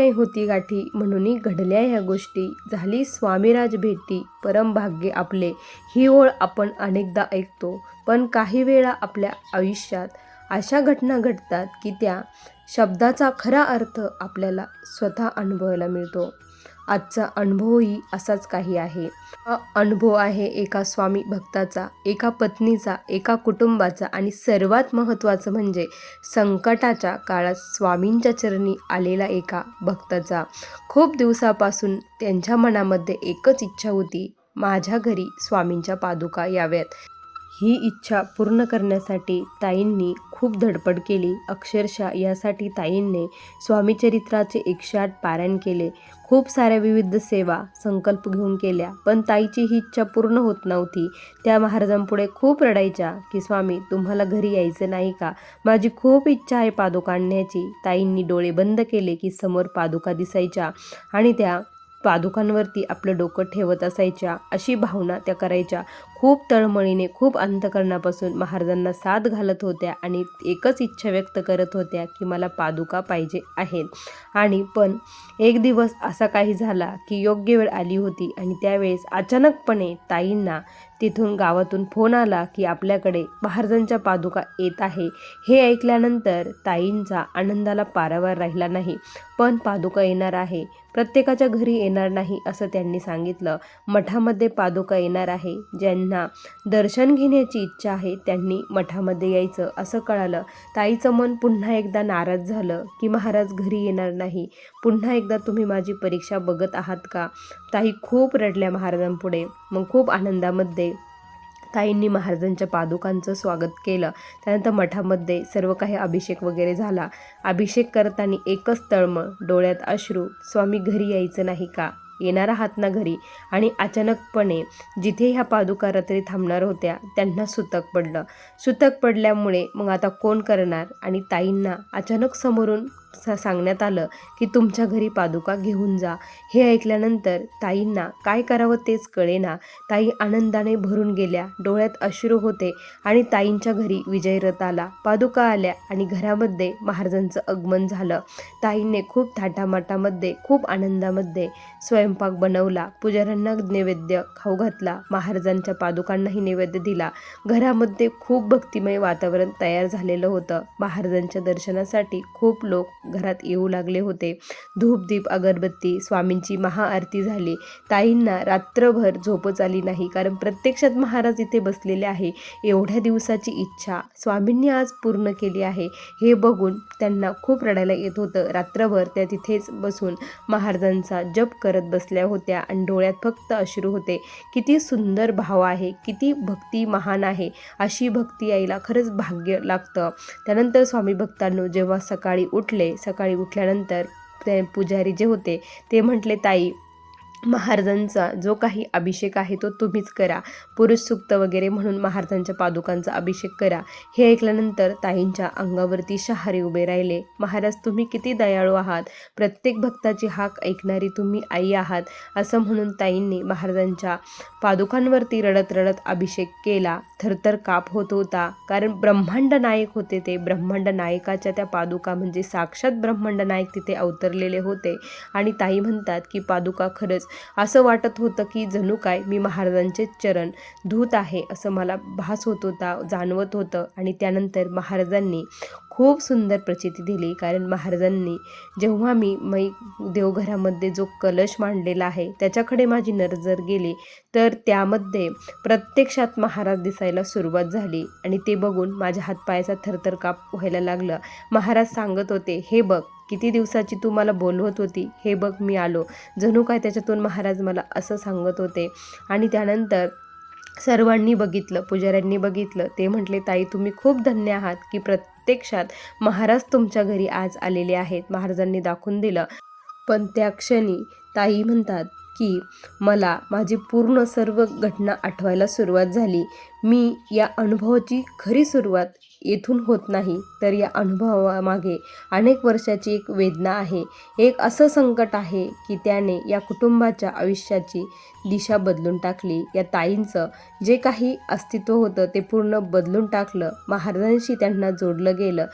नाही होती गाठी म्हणून घडल्या ह्या गोष्टी, झाली स्वामीराज भेटी परम भाग्य आपले. ही ओळ आपण अनेकदा ऐकतो, पण काही वेळा आपल्या आयुष्यात अशा घटना घडतात की त्या शब्दाचा खरा अर्थ आपल्याला स्वतः अनुभवायला मिळतो. आजचा अनुभवही असाच काही आहे. हा अनुभव आहे एका स्वामी भक्ताचा, एका पत्नीचा, एका कुटुंबाचा आणि सर्वात महत्त्वाचं म्हणजे संकटाच्या काळात स्वामींच्या चरणी आलेला एका भक्ताचा. खूप दिवसापासून त्यांच्या मनामध्ये एकच इच्छा होती, माझ्या घरी स्वामींच्या पादुका याव्यात. ही इच्छा पूर्ण करण्यासाठी ताईंनी खूप धडपड केली. अक्षरशः यासाठी ताईंनी स्वामीचरित्राचे 108 पारायण केले. खूप साऱ्या विविध सेवा संकल्प घेऊन केल्या, पण ताईची ही इच्छा पूर्ण होत नव्हती. त्या महाराजांपुढे खूप रडायच्या की स्वामी तुम्हाला घरी यायचं नाही का, माझी खूप इच्छा आहे पादुका आणण्याची. ताईंनी डोळे बंद केले की समोर पादुका दिसायच्या आणि त्या पादुकांवरती आपलं डोकं ठेवत असायच्या. अशी भावना त्या करायच्या. खूप तळमळीने, खूप अंतःकरणापासून महाराजांना साथ घालत होत्या आणि एकच इच्छा व्यक्त करत होत्या की मला पादुका पाहिजे आहेत. आणि पण एक दिवस असा काही झाला की योग्य वेळ आली होती आणि त्यावेळेस अचानकपणे ताईंना तिथून गावातून फोन आला की आपल्याकडे महाराजांच्या पादुका येत आहे. हे ऐकल्यानंतर ताईंचा आनंदाला पारावार राहिला नाही. पण पादुका येणार आहे, प्रत्येकाच्या घरी येणार नाही असं त्यांनी सांगितलं. मठामध्ये पादुका येणार आहे, ज्यांना दर्शन घेण्याची इच्छा आहे त्यांनी मठामध्ये यायचं असं कळालं. ताईचं मन पुन्हा एकदा नाराज झालं की महाराज घरी येणार नाही, पुन्हा एकदा तुम्ही माझी परीक्षा बघत आहात का. ताई खूप रडल्या महाराजांपुढे. मग खूप आनंदामध्ये ताईंनी महाराजांच्या पादुकांचं स्वागत केलं. त्यानंतर मठामध्ये सर्व काही अभिषेक वगैरे झाला. अभिषेक करताना एकच तळमळ, डोळ्यात अश्रू, स्वामी घरी यायचं नाही का, येणार आहात ना घरी. आणि अचानकपणे जिथे ह्या पादुका रात्री थांबणार होत्या त्यांना सुतक पडलं. सुतक पडल्यामुळे मग आता कोण करणार. आणि ताईंना अचानक समोरून सांगण्यात आलं की तुमच्या घरी पादुका घेऊन जा. हे ऐकल्यानंतर ताईंना काय करावं तेच कळेना. ताई आनंदाने भरून गेल्या, डोळ्यात अश्रू होते आणि ताईंच्या घरी विजयरथ आला. पादुका आल्या आणि घरामध्ये महाराजांचं आगमन झालं. ताईंनी खूप थाटामाटामध्ये, खूप आनंदामध्ये स्वयंपाक बनवला, पुजाऱ्यांना नैवेद्य खाऊ घातला, महाराजांच्या पादुकांनाही नैवेद्य दिला. घरामध्ये खूप भक्तिमय वातावरण तयार झालेलं होतं. महाराजांच्या दर्शनासाठी खूप लोक घरात येऊ लागले होते. धूपदीप अगरबत्ती, स्वामींची महाआरती झाली. ताईंना रात्रभर झोपच आली नाही, कारण प्रत्यक्षात महाराज इथे बसलेले आहे. एवढ्या दिवसाची इच्छा स्वामींनी आज पूर्ण केली आहे. हे बघून त्यांना खूप रडायला येत होतं. रात्रभर त्या तिथेच बसून महाराजांचा जप करत बसल्या होत्या आणि डोळ्यात फक्त अश्रू होते. किती सुंदर भाव आहे, किती भक्ती महान आहे. अशी भक्ती यायला खरंच भाग्य लागतं. त्यानंतर स्वामी भक्तांनो जेव्हा सकाळी उठल्यानंतर ते पुजारी जे होते ते म्हटले, ताई महाराजांचा जो काही अभिषेक आहे तो तुम्हीच करा, पुरुष सूक्त वगैरे म्हणून महाराजांच्या पादुकांचा अभिषेक करा. हे ऐकल्यानंतर ताईंच्या अंगावरती शहारे उभे राहिले. महाराज तुम्ही किती दयाळू आहात, प्रत्येक भक्ताची हाक ऐकणारी तुम्ही आई आहात, असं म्हणून ताईंनी महाराजांच्या पादुकांवरती रडत रडत अभिषेक केला. थरथर काप होत होता, कारण ब्रह्मांड नायक होते ते. ब्रह्मांड नायकाच्या त्या पादुका म्हणजे साक्षात ब्रह्मांड नायक तिथे अवतरलेले होते. आणि ताई म्हणतात की पादुका खरंच असं वाटत होतं की जणू काय मी महाराजांचे चरण धूत आहे असं मला भास होत होता, जाणवत होतं. आणि त्यानंतर महाराजांनी खूप सुंदर प्रचिती दिली, कारण महाराजांनी जेव्हा मी देवघरामध्ये जो कलश मांडलेला आहे त्याच्याकडे माझी नजर गेली, तर त्यामध्ये प्रत्यक्षात महाराज दिसायला सुरुवात झाली. आणि ते बघून माझ्या हातपायाचा थरथर काप व्हायला लागलं. महाराज सांगत होते, हे बघ किती दिवसाची तू मला बोलवत होती, हे बघ मी आलो. जणू काय त्याच्यातून महाराज मला असं सांगत होते. आणि त्यानंतर सर्वांनी बघितलं, पुजाऱ्यांनी बघितलं. ते म्हटले, ताई तुम्ही खूप धन्य आहात की प्रत्यक्षात महाराज तुमच्या घरी आज आलेले आहेत. महाराजांनी दाखवून दिलं. पण त्या क्षणी ताई म्हणतात की मला माझी पूर्ण सर्व घटना आठवायला सुरुवात झाली. मी या अनुभवाची खरी सुरुवात येथून होत नाही, तर या अनुभवामागे अनेक वर्षाची एक वेदना आहे. एक असं संकट आहे की त्याने या कुटुंबाच्या आयुष्याची दिशा बदलून टाकली. या ताईंचं जे काही अस्तित्व होतं ते पूर्ण बदलून टाकलं. महाराजांशी त्यांना जोडलं गेलं.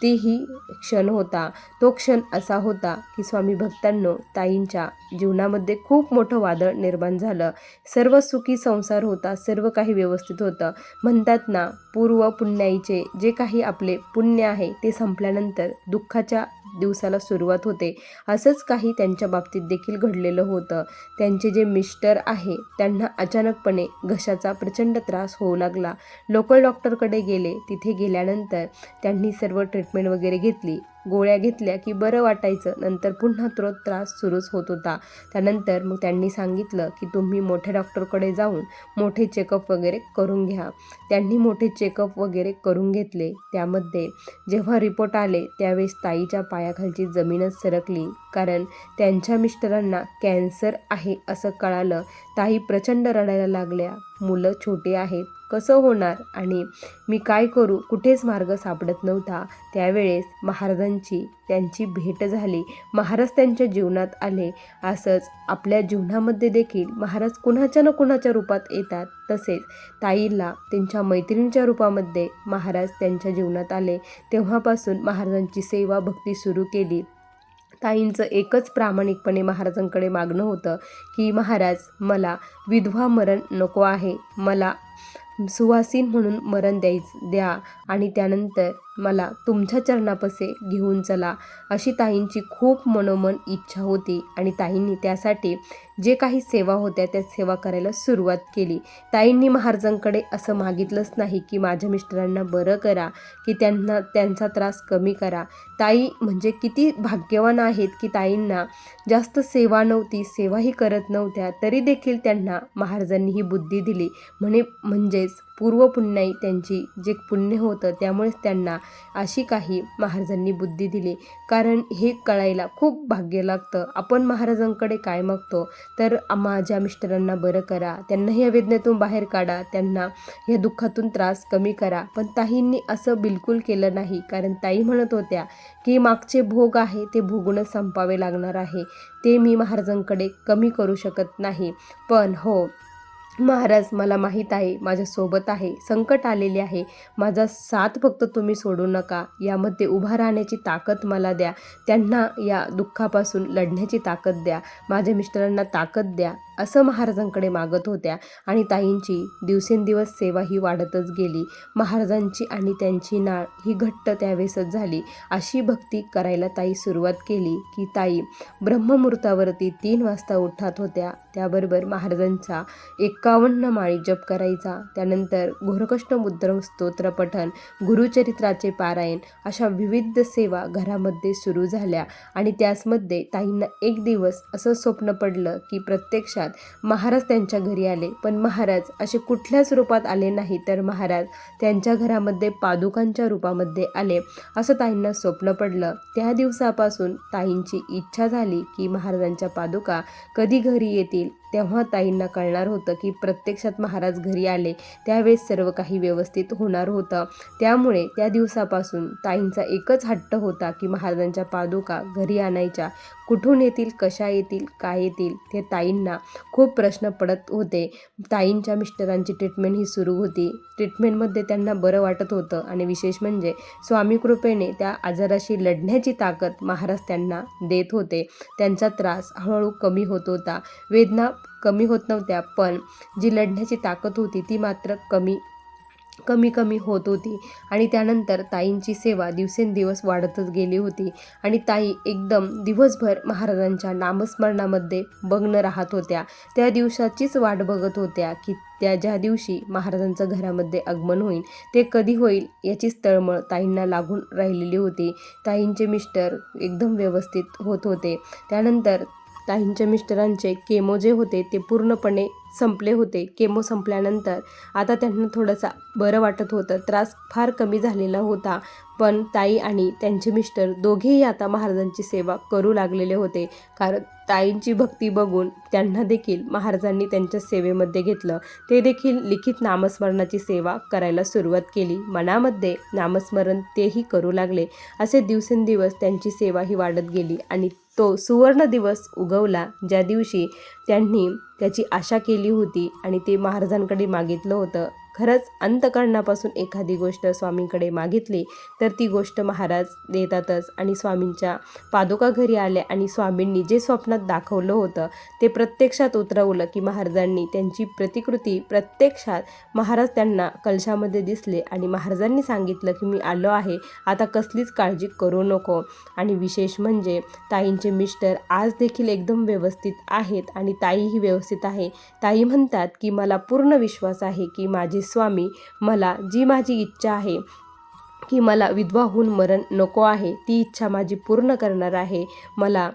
तीही क्षण होता. तो क्षण असा होता की स्वामी भक्तांनो, ताईंच्या जीवनामध्ये खूप मोठं वादळ निर्माण झालं. सर्व सुखी संसार होता, सर्व काही व्यवस्थित होतं. म्हणतात ना, पूर्व पुण्याईचे जे काही आपले पुण्य आहे ते संपल्यानंतर दुःखाच्या दिवसाला सुरुवात होते. असंच काही त्यांच्या बाबतीत देखील घडलेलं होतं. त्यांचे जे मिस्टर आहे त्यांना अचानकपणे घशाचा प्रचंड त्रास होऊ लागला. लोकल डॉक्टरकडे गेले. तिथे गेल्यानंतर त्यांनी सर्व ट्रीटमेंट वगैरे घेतली. गोळ्या घेतल्या की बरं वाटायचं. नंतर पुन्हा तो त्रास सुरूच होत होता. त्यानंतर मग त्यांनी सांगितलं की तुम्ही मोठ्या डॉक्टरकडे जाऊन मोठे चेकअप वगैरे करून घ्या. त्यांनी मोठे चेकअप वगैरे करून घेतले. त्यामध्ये जेव्हा रिपोर्ट आले त्यावेळेस ताईच्या पायाखालची जमीनच सरकली. कारण त्यांच्या मिस्टरांना कॅन्सर आहे असं कळालं. ताई प्रचंड रडायला लागल्या. मुलं छोटी आहेत, कसं होणार आणि मी काय करू, कुठेच मार्ग सापडत नव्हता. त्यावेळेस महाराजांची त्यांची भेट झाली. महाराज त्यांच्या जीवनात आले. असंच आपल्या जीवनामध्ये देखील महाराज कुणाच्या ना कुणाच्या रूपात येतात. तसेच ताईला त्यांच्या मैत्रिणीच्या रूपामध्ये महाराज त्यांच्या जीवनात आले. तेव्हापासून महाराजांची सेवा भक्ती सुरू केली. ताईंचं एकच प्रामाणिकपणे महाराजांकडे मागणं होतं की महाराज, मला विधवा मरण नको आहे, मला सुवासीन म्हणून मरण द्या आणि त्यानंतर मला तुमच्या चरणापासे घेऊन चला, अशी ताईंची खूप मनोमन इच्छा होती. आणि ताईंनी त्यासाठी जे काही सेवा होत्या त्या सेवा करायला सुरुवात केली. ताईंनी महाराजांकडे असं मागितलंच नाही की माझ्या मिस्टरांना बरं करा, की त्यांचा त्रास कमी करा. ताई म्हणजे किती भाग्यवान आहेत की ताईंना जास्त सेवा नव्हती, सेवाही करत नव्हत्या, तरी देखील त्यांना महाराजांनी ही बुद्धी दिली. म्हणजेच पूर्व पुण्याई त्यांची जे पुण्य होतं त्यामुळेच त्यांना अशी काही महाराजांनी बुद्धी दिली. कारण हे कळायला खूप भाग्य लागतं. आपण महाराजांकडे काय मागतो तर माझ्या मिस्टरांना बरं करा, त्यांना या वेदनेतून बाहेर काढा, त्यांना या दुःखातून त्रास कमी करा. पण ताईंनी असं बिलकुल केलं नाही. कारण ताई म्हणत होत्या की मागचे भोग आहे ते भोगूनच संपावे लागणार आहे, ते मी महाराजांकडे कमी करू शकत नाही. पण हो महाराज, मला माहीत आहे माझ्यासोबत आहे, संकट आलेले आहे, माझा साथ फक्त तुम्ही सोडू नका, यामध्ये उभा राहण्याची ताकद मला द्या, त्यांना या दुःखापासून लढण्याची ताकद द्या, माझ्या मिस्टरांना ताकद द्या, असं महाराजांकडे मागत होत्या. आणि ताईंची दिवसेंदिवस सेवा ही वाढतच गेली. महाराजांची आणि त्यांची नाळ ही घट्ट त्यावेळेसच झाली. अशी भक्ती करायला ताई सुरुवात केली की ताई ब्रह्ममुहूर्तावरती 3 वाजता उठत होत्या. त्याबरोबर महाराजांचा 51 माळी जप करायचा. त्यानंतर घोरकष्ट मुद्रण स्तोत्र पठण, गुरुचरित्राचे पारायण, अशा विविध सेवा घरामध्ये सुरू झाल्या. आणि त्याचमध्ये ताईंना एक दिवस असं स्वप्न पडलं की प्रत्यक्षात महाराज त्यांच्या घरी आले. पण महाराज असे कुठल्याच रूपात आले नाही, तर महाराज त्यांच्या घरामध्ये पादुकांच्या रूपामध्ये आले, असं ताईंना स्वप्न पडलं. त्या दिवसापासून ताईंची इच्छा झाली की महाराजांच्या पादुका कधी घरी येतील. तेव्हा ताईंना कळणार होतं की प्रत्यक्षात महाराज घरी आले त्यावेळेस सर्व काही व्यवस्थित होणार होतं. त्यामुळे त्या दिवसापासून ताईंचा एकच हट्ट होता की महाराजांच्या पादुका घरी आणायच्या. कुठून येतील, कशा येतील, काय येतील, ते ताईंना खूप प्रश्न पडत होते. ताईंच्या मिस्टरांची ट्रीटमेंट ही सुरू होती. ट्रीटमेंटमध्ये त्यांना बरं वाटत होतं आणि विशेष म्हणजे स्वामी कृपेने त्या आजाराशी लढण्याची ताकद महाराज त्यांना देत होते. त्यांचा त्रास हळूहळू कमी होत होता. वेदना कमी होत नव्हत्या, पण जी लढण्याची ताकद होती ती मात्र कमी होत होती. आणि त्यानंतर ताईंची सेवा दिवसेंदिवस वाढतच गेली होती. आणि ताई एकदम दिवसभर महाराजांच्या नामस्मरणामध्ये मग्न राहत होत्या. त्या दिवसाचीच वाट बघत होत्या की त्या ज्या दिवशी महाराजांचं घरामध्ये आगमन होईल ते कधी होईल याचीच तळमळ ताईंना लागून राहिलेली होती. ताईंचे मिस्टर एकदम व्यवस्थित होत होते. त्यानंतर ताईंच्या मिस्टरांचे केमो जे होते ते पूर्णपणे संपले होते. केमो संपल्यानंतर आता त्यांना थोडंसं बरं वाटत होतं, त्रास फार कमी झालेला होता. पण ताई आणि त्यांचे मिस्टर दोघेही आता महाराजांची सेवा करू लागलेले होते. कारण ताईंची भक्ती बघून त्यांना देखील महाराजांनी त्यांच्या सेवेमध्ये घेतलं. ते देखील लिखित नामस्मरणाची सेवा करायला सुरुवात केली. मनामध्ये नामस्मरण तेही करू लागले. असे दिवसेंदिवस त्यांची सेवा ही वाढत गेली. आणि तो सुवर्ण दिवस उगवला ज्या दिवशी त्यांनी त्याची आशा केली होती आणि ते महाराजांकडे मागितलं होतं. खरंच अंतःकरणापासून एखादी गोष्ट स्वामींकडे मागितली तर ती गोष्ट महाराज देतातच. आणि स्वामींच्या पादुका घरी आल्या आणि स्वामींनी जे स्वप्नात दाखवलं होतं ते प्रत्यक्षात उतरवलं की महाराजांनी त्यांची प्रतिकृती प्रत्यक्षात महाराज त्यांना कलशामध्ये दिसले आणि महाराजांनी सांगितलं की मी आलो आहे, आता कसलीच काळजी करू नको. आणि विशेष म्हणजे ताईंचे मिस्टर आज देखील एकदम व्यवस्थित आहेत आणि ताईही व्यवस्थित आहे. ताई म्हणतात की मला पूर्ण विश्वास आहे की माझे स्वामी मला जी माझी इच्छा आहे की मला विधवा होऊन मरण नको आहे ती इच्छा माझी पूर्ण करणार आहे. मला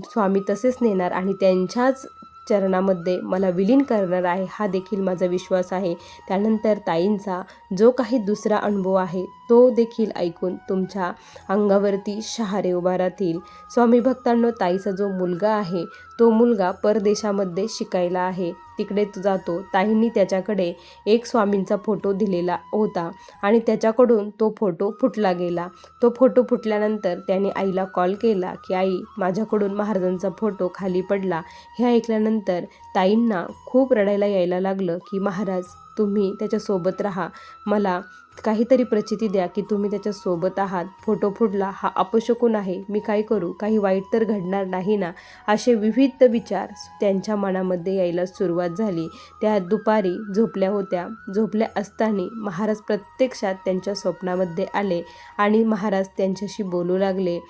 स्वामी तसेच नेणार आणि त्यांच्याच चरणामध्ये मला विलीन करणार आहे, हा देखील माझा विश्वास आहे. त्यानंतर ताईंचा जो काही दुसरा अनुभव आहे तो देखील ऐकून तुमच्या अंगावरती शहारे उभा राहतील. स्वामी भक्तांनो, ताईचा जो मुलगा आहे तो मुलगा परदेशामध्ये शिकायला आहे, तिकडे जातो. ताईंनी त्याच्याकडे एक स्वामींचा फोटो दिलेला होता आणि त्याच्याकडून तो फोटो फुटला गेला. तो फोटो फुटल्यानंतर त्याने आईला कॉल केला की आई, माझ्याकडून महाराजांचा फोटो खाली पडला. हे ऐकल्यानंतर ताईंना खूप रडायला यायला लागलं की महाराज तुम्ही त्याच्यासोबत राहा, मला काहीतरी प्रचिती द्या की तुम्ही त्याच्यासोबत आहात. फोटो फुटला, हा अपशकुन आहे, मी काय करू, काही वाईट तर घडणार नाही ना, असे विविध विचार त्यांच्या मनामध्ये यायला सुरुवात झाली. त्या दुपारी झोपल्या होत्या. झोपल्या असताना महाराज प्रत्यक्षात त्यांच्या स्वप्नामध्ये आले आणि महाराज त्यांच्याशी बोलू लागले.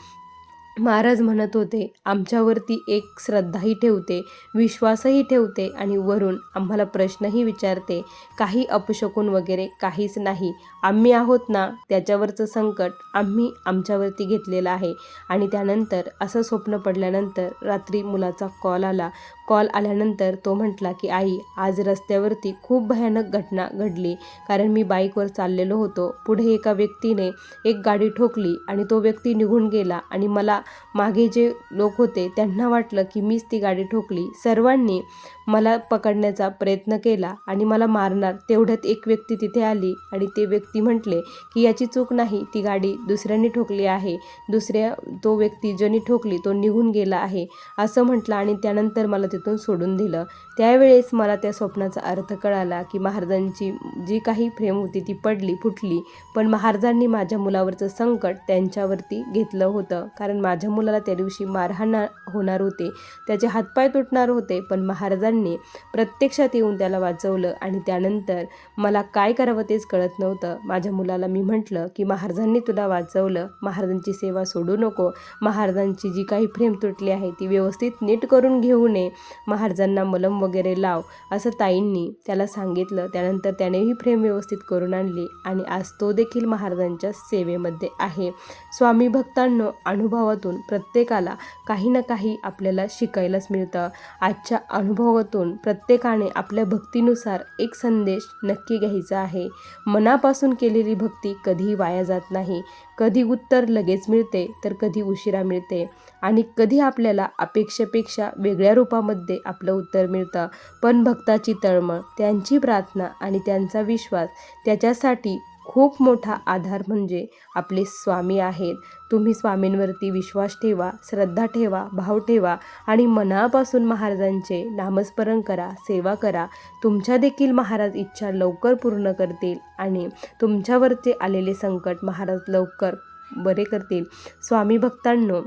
महाराज म्हणत होते, आमच्यावरती एक श्रद्धाही ठेवते, विश्वासही ठेवते आणि वरून आम्हाला प्रश्नही विचारते. काही अपशकुन वगैरे काहीच नाही. आम्ही आहोत ना, त्याच्यावरचं संकट आम्ही आमच्यावरती घेतलेलं आहे. आणि त्यानंतर असं स्वप्न पडल्यानंतर रात्री मुलाचा कॉल आला. कॉल आल्यानंतर तो म्हटला की आई, आज रस्त्यावरती खूप भयानक घटना घडली. कारण मी बाईकवर चाललेलो होतो, पुढे एका व्यक्तीने एक गाडी ठोकली आणि तो व्यक्ती निघून गेला आणि मला मागे जे लोक होते त्यांना वाटलं की मीच ती गाडी ठोकली. सर्वांनी मला पकडण्याचा प्रयत्न केला आणि मला मारणार. तेवढ्यात एक व्यक्ती तिथे आली आणि ते व्यक्ती म्हटले की याची चूक नाही, ती गाडी दुसऱ्यांनी ठोकली आहे, तो व्यक्ती ज्याने ठोकली तो निघून गेला आहे असं म्हटलं आणि त्यानंतर मला तिथून सोडून दिलं. त्यावेळेस मला त्या स्वप्नाचा अर्थ कळाला की महाराजांची जी काही प्रेम होती ती फुटली, पण महाराजांनी माझ्या मुलावरचं संकट त्यांच्यावरती घेतलं होतं. कारण माझ्या मुलाला त्या दिवशी मारहाण होणार होते, त्याचे हातपाय तुटणार होते, पण महाराजांनी प्रत्यक्षात येऊन त्याला वाचवलं. आणि त्यानंतर मला काय करावं तेच कळत नव्हतं. माझ्या मुलाला मी म्हटलं की महाराजांनी तुला वाचवलं, महाराजांची सेवा सोडू नको, महाराजांची जी काही प्रेम तुटली आहे ती व्यवस्थित नीट करून घेऊ नये, महाराजांना मलम वगैरे लाव, असं ताईंनी त्याला सांगितलं. त्यानंतर त्यानेही प्रेम व्यवस्थित करून आणली आणि आज तो देखील महाराजांच्या सेवेमध्ये आहे. स्वामी भक्तांनो, अनुभवातून प्रत्येकाला काही ना काही आपल्याला शिकायलाच मिळतं. आजच्या अनुभवातून प्रत्येकाने आपल्या भक्तीनुसार एक संदेश नक्की घ्यायचा आहे. मनापासून केलेली भक्ती कधीही वाया जात नाही. कधी उत्तर लगेच मिळते तर कधी उशिरा मिळते आणि कधी आपल्याला अपेक्षेपेक्षा वेगळ्या रूपामध्ये आपलं उत्तर मिळतं. पण भक्ताची तळमळ, त्यांची प्रार्थना आणि त्यांचा विश्वास, त्याच्यासाठी खूप मोठा आधार म्हणजे आपले स्वामी आहेत. तुम्ही स्वामींवरती विश्वास ठेवा, श्रद्धा ठेवा, भाव ठेवा आणि मनापासून महाराजांचे नामस्मरण करा, सेवा करा. तुमच्या देखील महाराज इच्छा लवकर पूर्ण करतील आणि तुमच्यावरचे आलेले संकट महाराज लवकर बरे करतील. स्वामी भक्तांनो,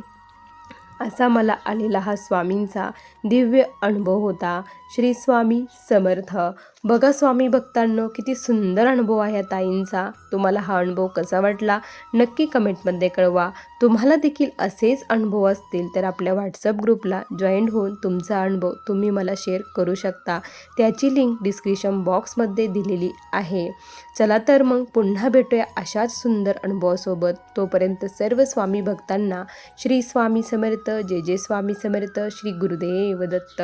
असा मला आलेला हा स्वामींचा दिव्य अनुभव होता. श्री स्वामी समर्थ. बघा स्वामी भक्तांनो, किती सुंदर अनुभव आहे या ताईंचा. तुम्हाला हा अनुभव कसा वाटला नक्की कमेंटमध्ये कळवा. तुम्हाला देखील असेच अनुभव असतील तर आपल्या व्हॉट्सअप ग्रुपला जॉईन होऊन तुमचा अनुभव तुम्ही मला शेअर करू शकता. त्याची लिंक डिस्क्रिप्शन बॉक्समध्ये दिलेली आहे. चला तर मग पुन्हा भेटूया अशाच सुंदर अनुभवासोबत. तोपर्यंत सर्व स्वामी भक्तांना श्री स्वामी समर्थ. जय जय स्वामी समर्थ. श्री गुरुदेव दत्त.